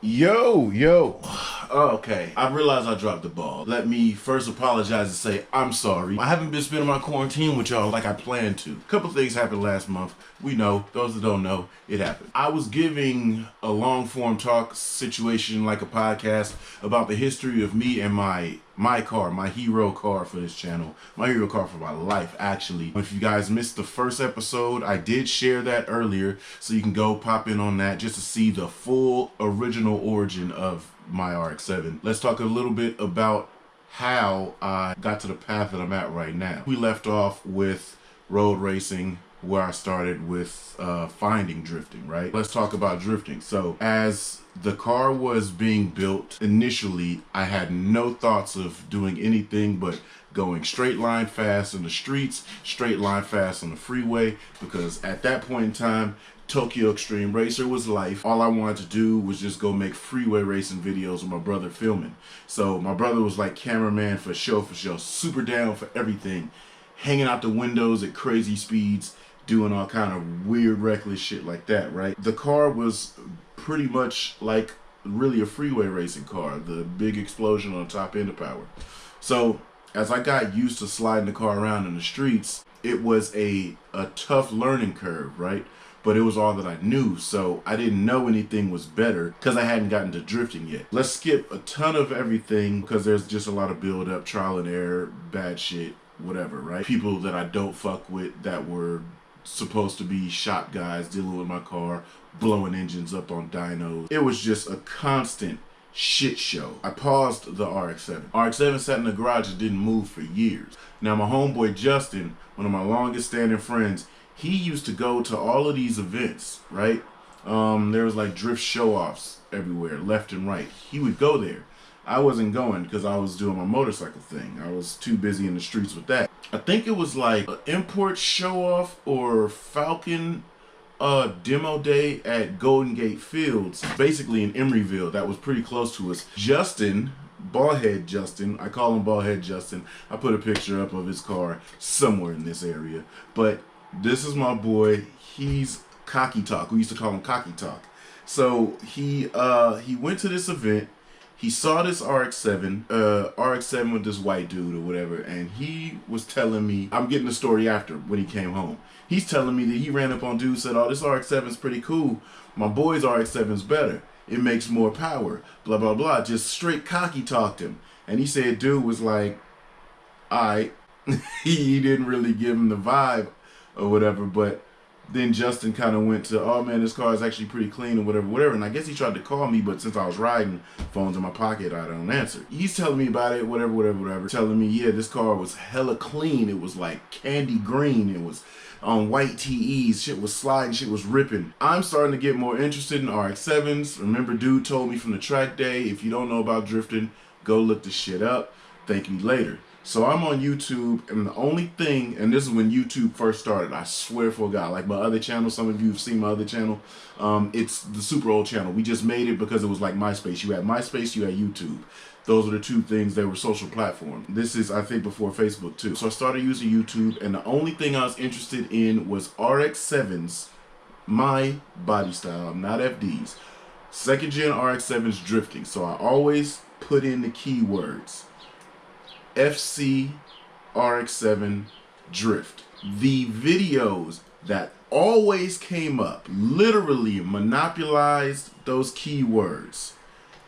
Yo. Okay, I realize I dropped the ball. Let me first apologize and say I'm sorry. I haven't been spending my quarantine with y'all like I planned to. A couple things happened last month. We know, those that don't know, it happened. I was giving a long form talk situation like a podcast about the history of me and my car, my hero car for this channel. My hero car for my life, actually. If you guys missed the first episode, I did share that earlier, so you can go pop in on that just to see the full original origin of my RX-7. Let's talk a little bit about how I got to the path that I'm at right now. We left off with road racing, where I started with finding drifting, right? Let's talk about drifting. So as the car was being built, initially I had no thoughts of doing anything but going straight line fast in the streets, straight line fast on the freeway, because at that point in time, Tokyo Extreme Racer was life. All I wanted to do was just go make freeway racing videos with my brother filming. So my brother was like cameraman for show, super down for everything, hanging out the windows at crazy speeds, doing all kind of weird, reckless shit like that, right? The car was pretty much like really a freeway racing car, the big explosion on top end of power. So as I got used to sliding the car around in the streets, it was a tough learning curve, right? But it was all that I knew, so I didn't know anything was better because I hadn't gotten to drifting yet. Let's skip a ton of everything because there's just a lot of build up, trial and error, bad shit, whatever, right? People that I don't fuck with that were supposed to be shop guys dealing with my car, blowing engines up on dynos. It was just a constant shit show. I paused the RX-7. RX-7 sat in the garage and didn't move for years. Now my homeboy Justin, one of my longest standing friends, he used to go to all of these events, right? There was like drift show-offs everywhere, left and right. He would go there. I wasn't going because I was doing my motorcycle thing. I was too busy in the streets with that. I think it was like an import show-off or Falcon demo day at Golden Gate Fields, basically in Emeryville. That was pretty close to us. Justin, Ballhead Justin, I call him Ballhead Justin. I put a picture up of his car somewhere in this area. But this is my boy. He's Cocky Talk. We used to call him Cocky Talk. So he went to this event. He saw this RX-7 with this white dude or whatever, and he was telling me, I'm getting the story after when he came home. He's telling me that he ran up on dude, said, oh, this RX-7's pretty cool. My boy's RX-7's better. It makes more power, blah, blah, blah. Just straight cocky talked him. And he said dude was like, all right. He didn't really give him the vibe or whatever, but then Justin kind of went to, oh man, this car is actually pretty clean or whatever. And I guess he tried to call me, but since I was riding, phone's in my pocket, I don't answer. He's telling me about it, whatever. Telling me, yeah, this car was hella clean. It was like candy green. It was on white TEs. Shit was sliding, shit was ripping. I'm starting to get more interested in RX-7s. Remember, dude told me from the track day, if you don't know about drifting, go look this shit up. Thank me later. So I'm on YouTube, and the only thing, and this is when YouTube first started, I swear for God, like my other channel, some of you have seen my other channel, it's the super old channel. We just made it because it was like MySpace. You had MySpace, you had YouTube. Those are the two things that were social platforms. This is, I think, before Facebook too. So I started using YouTube, and the only thing I was interested in was RX-7's, my body style, not FD's. Second gen RX-7's drifting. So I always put in the keywords. FC RX-7 drift. The videos that always came up literally monopolized those keywords.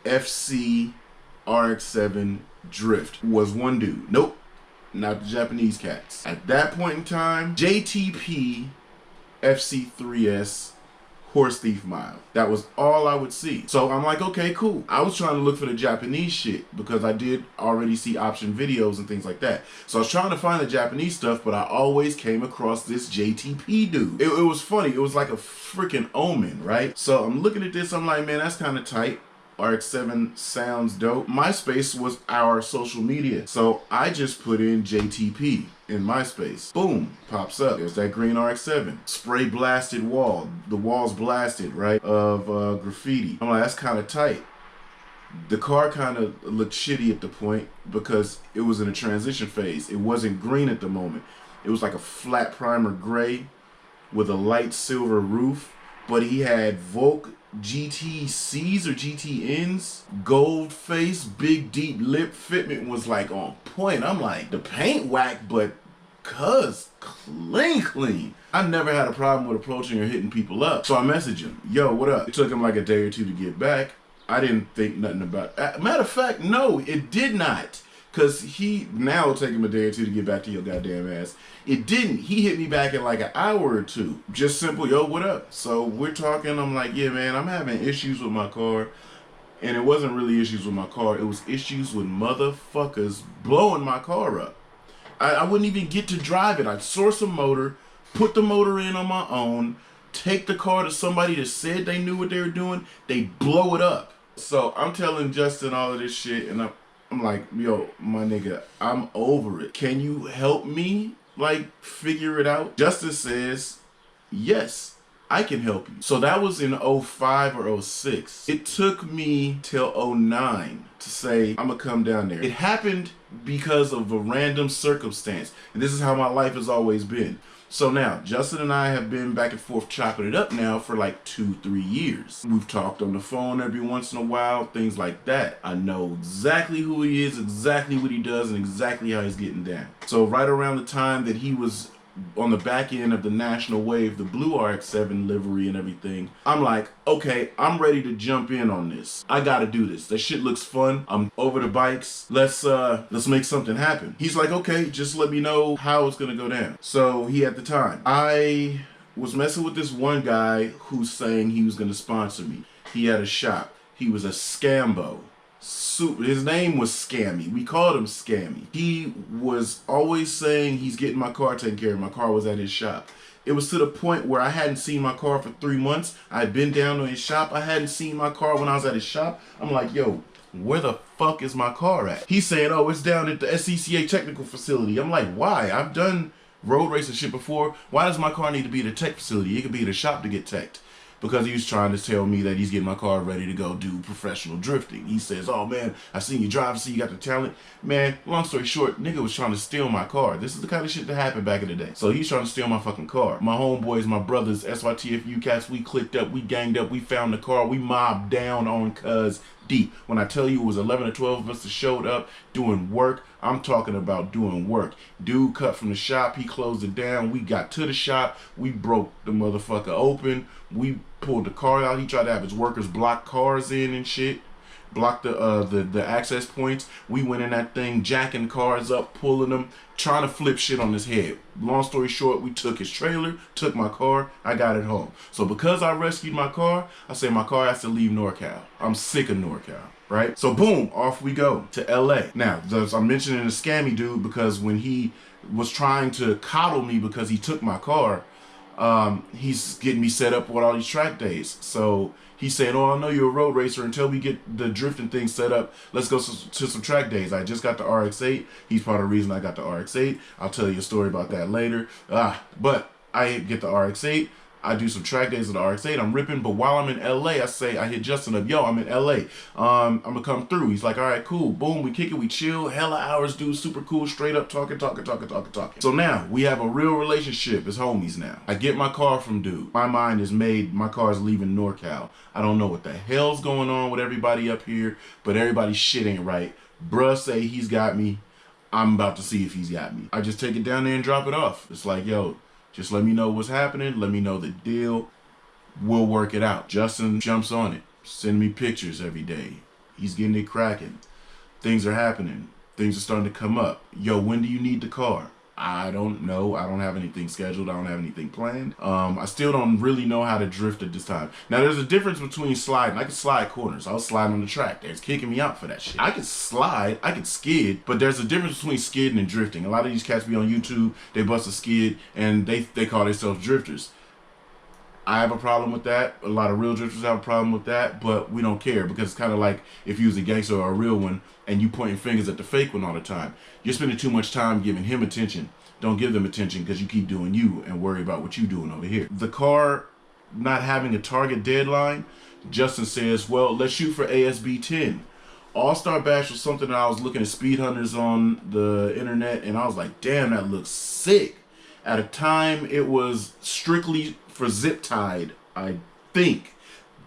FC RX-7 drift was one dude. Nope, not the Japanese cats. At that point in time, JTP FC3S Horse Thief Mile. That was all I would see. So I'm like, okay, cool. I was trying to look for the Japanese shit because I did already see option videos and things like that. So I was trying to find the Japanese stuff, but I always came across this JTP dude. It was funny. It was like a freaking omen, right? So I'm looking at this. I'm like, man, that's kind of tight. RX-7 sounds dope. MySpace was our social media. So I just put in JTP in MySpace. Boom, pops up. There's that green RX-7. Spray blasted wall. The wall's blasted, right? Of graffiti. I'm like, that's kind of tight. The car kind of looked shitty at the point because it was in a transition phase. It wasn't green at the moment. It was like a flat primer gray with a light silver roof, but he had Volk GTCs or GTNs, gold face, big deep lip fitment was like on point. I'm like, the paint whack, but cuz clean. I never had a problem with approaching or hitting people up. So I messaged him, yo, what up? It took him like a day or two to get back. I didn't think nothing about it. Matter of fact, no, it did not. Cause now it'll take him a day or two to get back to your goddamn ass. It didn't. He hit me back in like an hour or two. Just simple, yo, what up? So we're talking, I'm like, yeah, man, I'm having issues with my car. And it wasn't really issues with my car. It was issues with motherfuckers blowing my car up. I wouldn't even get to drive it. I'd source a motor, put the motor in on my own, take the car to somebody that said they knew what they were doing, they blow it up. So I'm telling Justin all of this shit, and I'm like, yo, my nigga, I'm over it. Can you help me, like, figure it out? Justin says, yes, I can help you. So that was in 05 or 06. It took me till 09 to say, I'm gonna come down there. It happened because of a random circumstance. And this is how my life has always been. So now, Justin and I have been back and forth chopping it up now for like 2-3 years. We've talked on the phone every once in a while, things like that. I know exactly who he is, exactly what he does, and exactly how he's getting down. So right around the time that he was on the back end of the National Wave, the blue RX-7 livery and everything, I'm like, okay, I'm ready to jump in on this. I gotta do this. That shit looks fun. I'm over the bikes. Let's make something happen. He's like, okay, just let me know how it's gonna go down. So he had the time. I was messing with this one guy who's saying he was gonna sponsor me. He had a shop. He was a scambo. His name was Scammy. We called him Scammy. He was always saying he's getting my car taken care of. My car was at his shop. It was to the point where I hadn't seen my car for 3 months. I'd been down to his shop. I hadn't seen my car when I was at his shop. I'm like, yo, where the fuck is my car at? He's saying, oh, it's down at the SCCA technical facility. I'm like, why? I've done road racing shit before. Why does my car need to be at a tech facility? It could be at a shop to get teched. Because he was trying to tell me that he's getting my car ready to go do professional drifting. He says, oh man, I seen you drive, I see you got the talent. Man, long story short, nigga was trying to steal my car. This is the kind of shit that happened back in the day. So he's trying to steal my fucking car. My homeboys, my brothers, SYTFU cats, we clicked up, we ganged up, we found the car, we mobbed down on cuz deep. When I tell you it was 11 or 12 of us that showed up doing work, I'm talking about doing work. Dude cut from the shop, he closed it down, we got to the shop, we broke the motherfucker open, we pulled the car out. He tried to have his workers block cars in and shit, block the access points. We went in that thing, jacking cars up, pulling them, trying to flip shit on his head. Long story short, we took his trailer, took my car, I got it home. So because I rescued my car, I say my car has to leave NorCal. I'm sick of NorCal, right? So boom, off we go to LA. Now, I'm mentioning the Scammy dude because when he was trying to coddle me because he took my car, he's getting me set up with all these track days. So he said, oh, I know you're a road racer. Until we get the drifting thing set up, let's go to some track days. I just got the RX-8. He's part of the reason I got the RX-8. I'll tell you a story about that later. But I get the RX-8. I do some track days of the RX-8. I'm ripping, but while I'm in LA, I hit Justin up, yo, I'm in LA. I'm gonna come through. He's like, all right, cool. Boom, we kick it, we chill. Hella hours, dude, super cool, straight up talking. So now we have a real relationship as homies now. I get my car from dude. My mind is made, my car is leaving NorCal. I don't know what the hell's going on with everybody up here, but everybody's shit ain't right. Bruh say he's got me. I'm about to see if he's got me. I just take it down there and drop it off. It's like, yo, just let me know what's happening. Let me know the deal. We'll work it out. Justin jumps on it. Send me pictures every day. He's getting it cracking. Things are happening. Things are starting to come up. Yo, when do you need the car? I don't know. I don't have anything scheduled. I don't have anything planned. I still don't really know how to drift at this time. Now, there's a difference between sliding. I can slide corners. I was sliding on the track. They're kicking me out for that shit. I can slide. I can skid. But there's a difference between skidding and drifting. A lot of these cats be on YouTube. They bust a skid and they call themselves drifters. I have a problem with that. A lot of real drifters have a problem with that, but we don't care because it's kind of like if you was a gangster or a real one and you pointing fingers at the fake one all the time. You're spending too much time giving him attention. Don't give them attention because you keep doing you and worry about what you're doing over here. The car not having a target deadline, Justin says, well, let's shoot for ASB 10. All-Star Bash was something that I was looking at speed hunters on the internet and I was like, damn, that looks sick. At a time, it was strictly for zip tied, I think.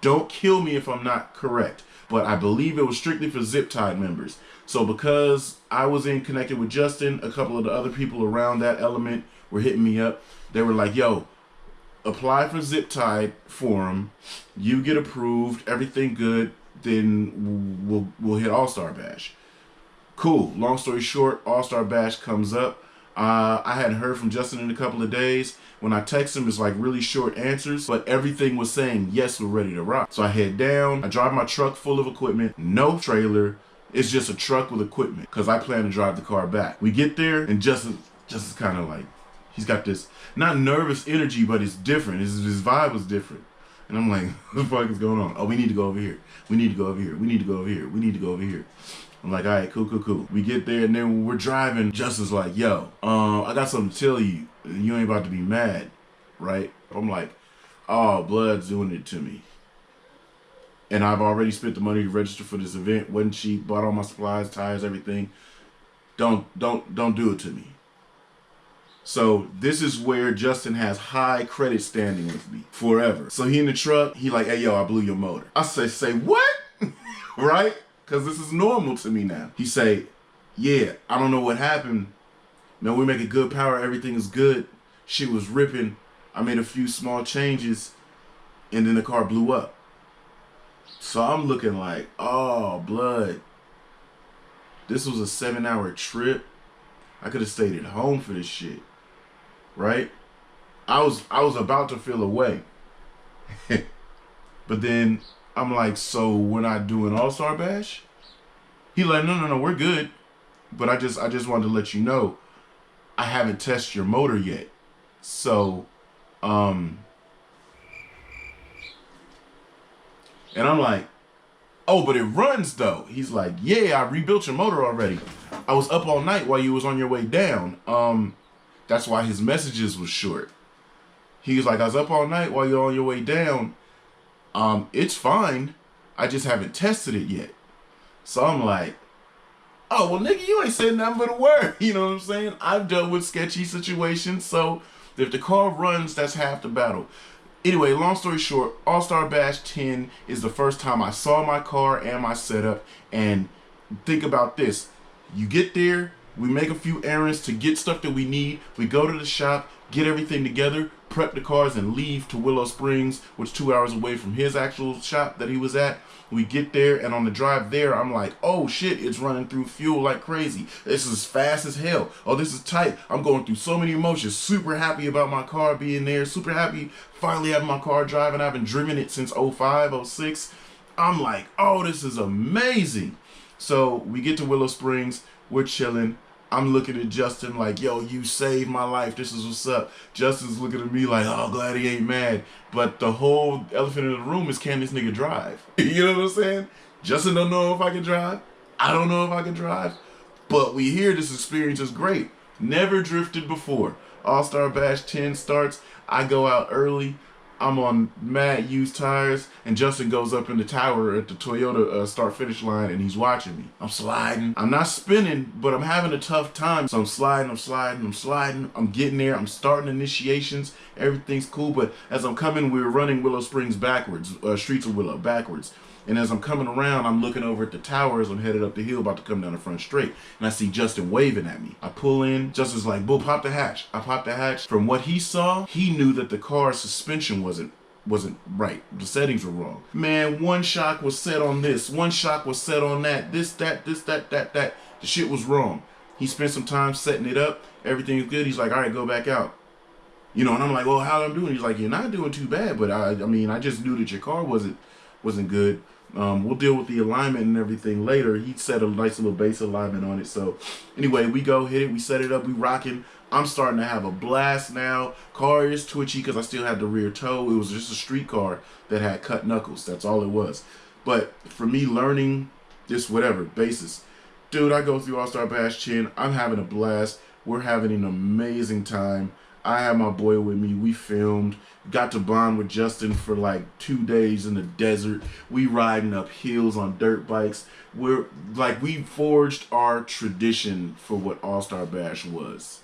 Don't kill me if I'm not correct, but I believe it was strictly for Zip Tide members. So because I was connected with Justin, a couple of the other people around that element were hitting me up. They were like, yo, apply for Zip Tide Forum. You get approved, everything good, then we'll hit All-Star Bash. Cool. Long story short, All-Star Bash comes up. I hadn't heard from Justin in a couple of days. When I text him, it's like really short answers, but everything was saying, yes, we're ready to rock. So I head down. I drive my truck full of equipment, no trailer. It's just a truck with equipment because I plan to drive the car back. We get there, and Justin's kind of like, he's got this, not nervous energy, but it's different. His vibe was different. And I'm like, what the fuck is going on? Oh, we need to go over here. We need to go over here. We need to go over here. We need to go over here. I'm like, all right, cool. We get there, and then when we're driving, Justin's like, yo, I got something to tell you. You ain't about to be mad, right? I'm like, oh, Blood's doing it to me. And I've already spent the money to register for this event. Wasn't cheap. Bought all my supplies, tires, everything. Don't do it to me. So this is where Justin has high credit standing with me forever. So he in the truck, he like, hey, yo, I blew your motor. I say what? Right? Because this is normal to me now. He say, yeah, I don't know what happened. Man, we making good power. Everything is good. Shit was ripping. I made a few small changes, and then the car blew up. So I'm looking like, oh, Blood. This was a 7-hour trip. I could have stayed at home for this shit. Right? I was about to feel away. But then I'm like, so we're not doing All-Star Bash? He like, no, we're good. But I just wanted to let you know, I haven't tested your motor yet. So, and I'm like, oh, but it runs though. He's like, yeah, I rebuilt your motor already. I was up all night while you was on your way down. That's why his messages was short. He was like, I was up all night while you're on your way down. It's fine. I just haven't tested it yet. So I'm like, oh, well, nigga, you ain't said nothing but a word. You know what I'm saying? I've dealt with sketchy situations. So if the car runs, that's half the battle. Anyway, long story short, All-Star Bash 10 is the first time I saw my car and my setup. And think about this. You get there, we make a few errands to get stuff that we need. We go to the shop, get everything together, prep the cars, and leave to Willow Springs, which is 2 hours away from his actual shop that he was at. We get there, and on the drive there, I'm like, oh shit, it's running through fuel like crazy. This is fast as hell. Oh, this is tight. I'm going through so many emotions. Super happy about my car being there. Super happy finally having my car driving. I haven't driven it since 05, 06. I'm like, oh, this is amazing. So we get to Willow Springs. We're chilling. I'm looking at Justin like, yo, you saved my life. This is what's up. Justin's looking at me like, oh, glad he ain't mad. But the whole elephant in the room is, can this nigga drive? You know what I'm saying? Justin don't know if I can drive. I don't know if I can drive. But we hear this experience is great. Never drifted before. All-Star Bash 10 starts. I go out early. I'm on mad used tires, and Justin goes up in the tower at the Toyota start-finish line, and he's watching me. I'm sliding. I'm not spinning, but I'm having a tough time. So I'm sliding. I'm getting there. I'm starting initiations. Everything's cool, but as I'm coming, we're running Willow Springs backwards, Streets of Willow backwards. And as I'm coming around, I'm looking over at the tower as I'm headed up the hill, about to come down the front straight. And I see Justin waving at me. I pull in. Justin's like, "Bull, pop the hatch." I pop the hatch. From what he saw, he knew that the car's suspension wasn't right. The settings were wrong. Man, one shock was set on this. One shock was set on that. This, that. The shit was wrong. He spent some time setting it up. Everything's good. He's like, all right, go back out. You know, and I'm like, well, how am I doing? He's like, you're not doing too bad, but I mean, I just knew that your car wasn't good. We'll deal with the alignment and everything later. He set a nice little base alignment on it. So anyway, we go hit it. We set it up. We rocking. I'm starting to have a blast now. Car is twitchy because I still had the rear toe. It was just a street car that had cut knuckles. That's all it was. But for me, learning this whatever basis, dude, I go through All-Star Bash 10. I'm having a blast. We're having an amazing time. I had my boy with me. We filmed. Got to bond with Justin for like 2 days in the desert. We riding up hills on dirt bikes. We forged our tradition for what All-Star Bash was.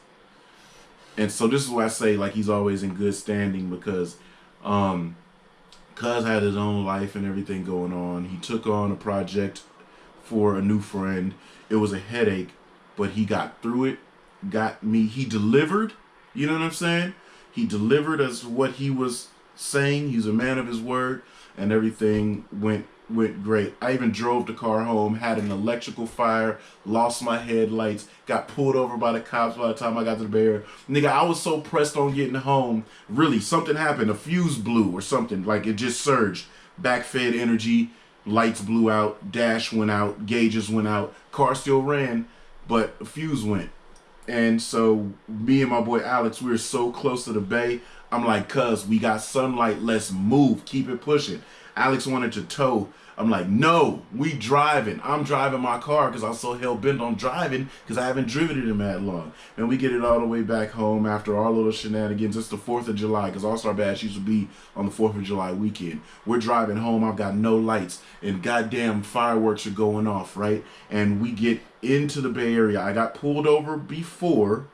And so this is why I say like he's always in good standing, because Cuz had his own life and everything going on. He took on a project for a new friend. It was a headache, but he got through it. Got me. He delivered. You know what I'm saying? He delivered as what he was saying. He's a man of his word, and everything went great. I even drove the car home, had an electrical fire, lost my headlights, got pulled over by the cops by the time I got to the Bay Area. Nigga, I was so pressed on getting home. Really, something happened. A fuse blew or something. Like, it just surged. Backfed energy, lights blew out, dash went out, gauges went out. Car still ran, but a fuse went. And so me and my boy Alex, we were so close to the bay. I'm like, cuz, we got sunlight, let's move, keep it pushing. Alex wanted to tow. I'm like, no, we driving. I'm driving my car because I'm so hell-bent on driving because I haven't driven it in that long. And we get it all the way back home after our little shenanigans. It's the 4th of July because All-Star Bash used to be on the 4th of July weekend. We're driving home. I've got no lights and goddamn fireworks are going off, right? And we get into the Bay Area. I got pulled over before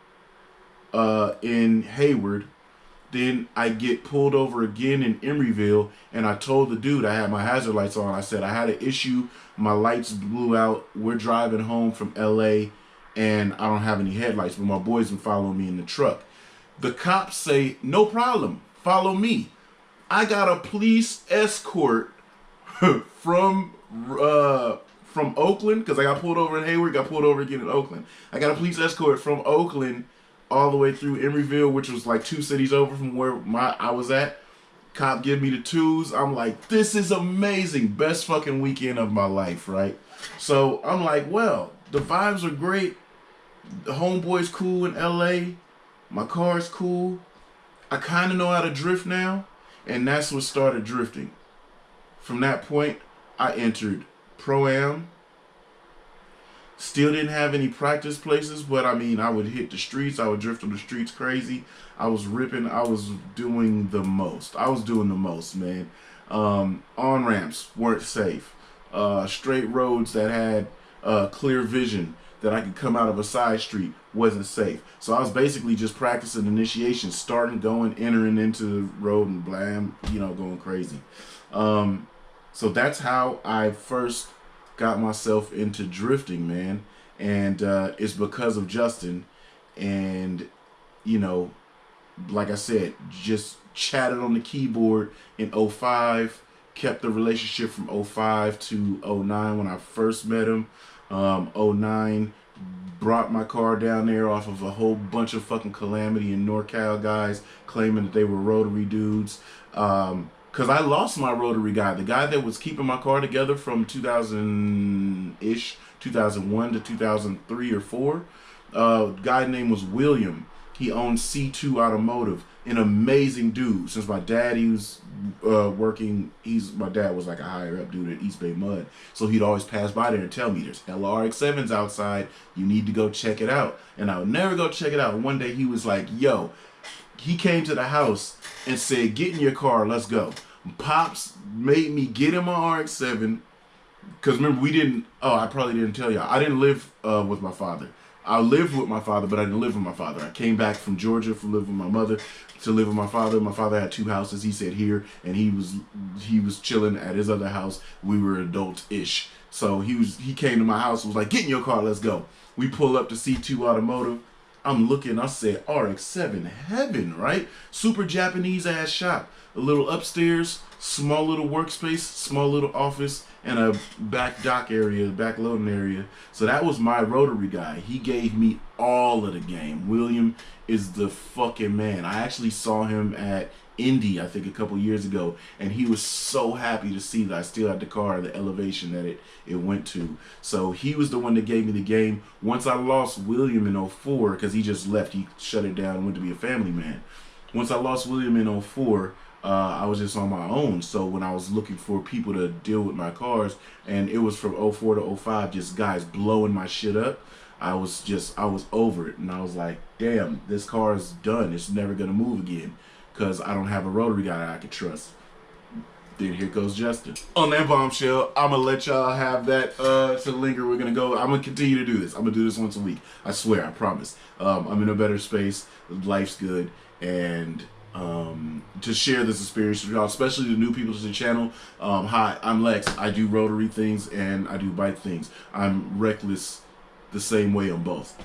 in Hayward. Then I get pulled over again in Emeryville, and I told the dude I had my hazard lights on. I said, I had an issue. My lights blew out. We're driving home from L.A., and I don't have any headlights, but my boys been following me in the truck. The cops say, no problem. Follow me. I got a police escort from Oakland, because I got pulled over in Hayward, got pulled over again in Oakland. I got a police escort from Oakland all the way through Emeryville, which was like 2 cities over from where I was at. Cop give me the twos. I'm like, this is amazing. Best fucking weekend of my life, right? So I'm like, well, the vibes are great. The homeboy's cool in LA. My car's cool. I kind of know how to drift now. And that's what started drifting. From that point, I entered Pro-Am. Still didn't have any practice places, but I mean, I would hit the streets. I would drift on the streets crazy. I was ripping. I was doing the most. Man. On-ramps weren't safe. Straight roads that had clear vision that I could come out of a side street wasn't safe. So I was basically just practicing initiation, starting, going, entering into the road and blam, going crazy. So that's how I first got myself into drifting, man. And it's because of Justin. And, like I said, just chatted on the keyboard in 05, kept the relationship from 05 to 09 when I first met him. 09, brought my car down there off of a whole bunch of fucking Calamity and NorCal guys claiming that they were rotary dudes. Because I lost my rotary guy. The guy that was keeping my car together from 2000-ish, 2001 to 2003 or 4. Guy name was William. He owned C2 Automotive. An amazing dude. Since my dad, he was working, my dad was like a higher up dude at East Bay Mud. So he'd always pass by there and tell me, there's hella RX-7s outside. You need to go check it out. And I would never go check it out. One day he was like, yo, he came to the house and said, get in your car, let's go. Pops made me get in my RX-7. Because remember, I probably didn't tell y'all. I didn't live with my father. I lived with my father, but I didn't live with my father. I came back from Georgia to live with my mother, to live with my father. My father had 2 houses, he said, here, and he was chilling at his other house. We were adult-ish. So he came to my house and was like, get in your car, let's go. We pull up to C2 Automotive. I'm looking, I said, RX-7 heaven, right? Super Japanese ass shop. A little upstairs, small little workspace, small little office, and a back dock area, back loading area. So that was my rotary guy. He gave me all of the game. William is the fucking man. I actually saw him at Indy, I think a couple years ago, and he was so happy to see that I still had the car, the elevation that it went to. So he was the one that gave me the game. Once I lost William in 04, because he just left, he shut it down and went to be a family man. Once I lost William in 04, I was just on my own. So when I was looking for people to deal with my cars, and it was from 04 to 05, just guys blowing my shit up, I was over it. And I was like, damn, this car is done. It's never going to move again because I don't have a rotary guy I can trust. Then here goes Justin. On that bombshell, I'm going to let y'all have that to linger. We're going to go. I'm going to continue to do this. I'm going to do this once a week. I swear, I promise. I'm in a better space. Life's good. And to share this experience with y'all, especially the new people to the channel. Hi, I'm Lex. I do rotary things and I do bike things. I'm reckless the same way on both.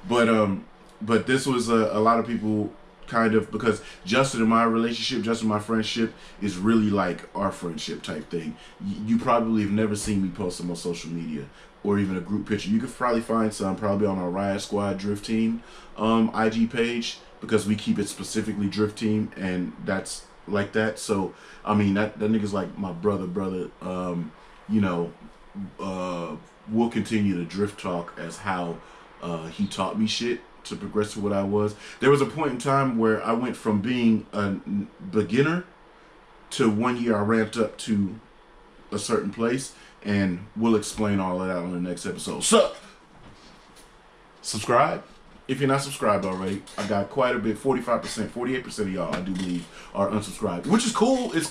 but this was a lot of people kind of, because Justin and my relationship, Justin and my friendship is really like our friendship type thing. You probably have never seen me post them on social media or even a group picture. You could probably find some probably on our Riot Squad Drift Team IG page, because we keep it specifically Drift Team, and that's like that. So I mean, that nigga's like my brother. You know, we'll continue to drift talk as how he taught me shit to progress to what I was. There was a point in time where I went from being a beginner to 1 year I ramped up to a certain place, and we'll explain all of that on the next episode. So, subscribe if you're not subscribed already. I got quite a bit, 45%, 48% of y'all, I do believe, are unsubscribed, which is cool. It's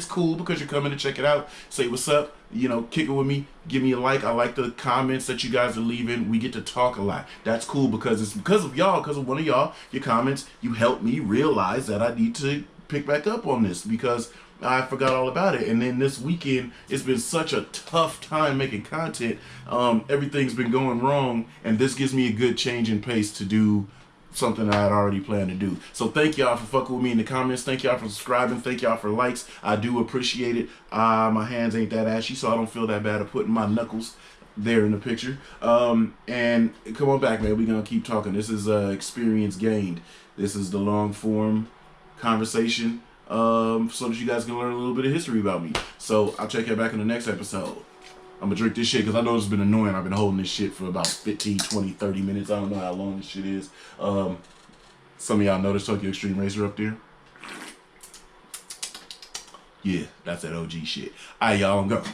cool because you're coming to check it out, say what's up, you know, kick it with me, give me a like. I like the comments that you guys are leaving. We get to talk a lot. That's cool, because it's because of y'all, because of one of y'all, your comments. You helped me realize that I need to pick back up on this, because I forgot all about it. And then this weekend, it's been such a tough time making content. Everything's been going wrong, and this gives me a good change in pace to do something I had already planned to do. So thank y'all for fucking with me in the comments. Thank y'all for subscribing. Thank y'all for likes. I do appreciate it. My hands ain't that ashy, so I don't feel that bad of putting my knuckles there in the picture. And come on back, man. We're gonna keep talking. This is experience gained. This is the long form conversation, so that you guys can learn a little bit of history about me. So I'll check you back in the next episode. I'm gonna drink this shit because I know it's been annoying. I've been holding this shit for about 15, 20, 30 minutes. I don't know how long this shit is. Some of y'all know this Tokyo Extreme Racer up there. Yeah, that's that OG shit. Alright, y'all, I'm going.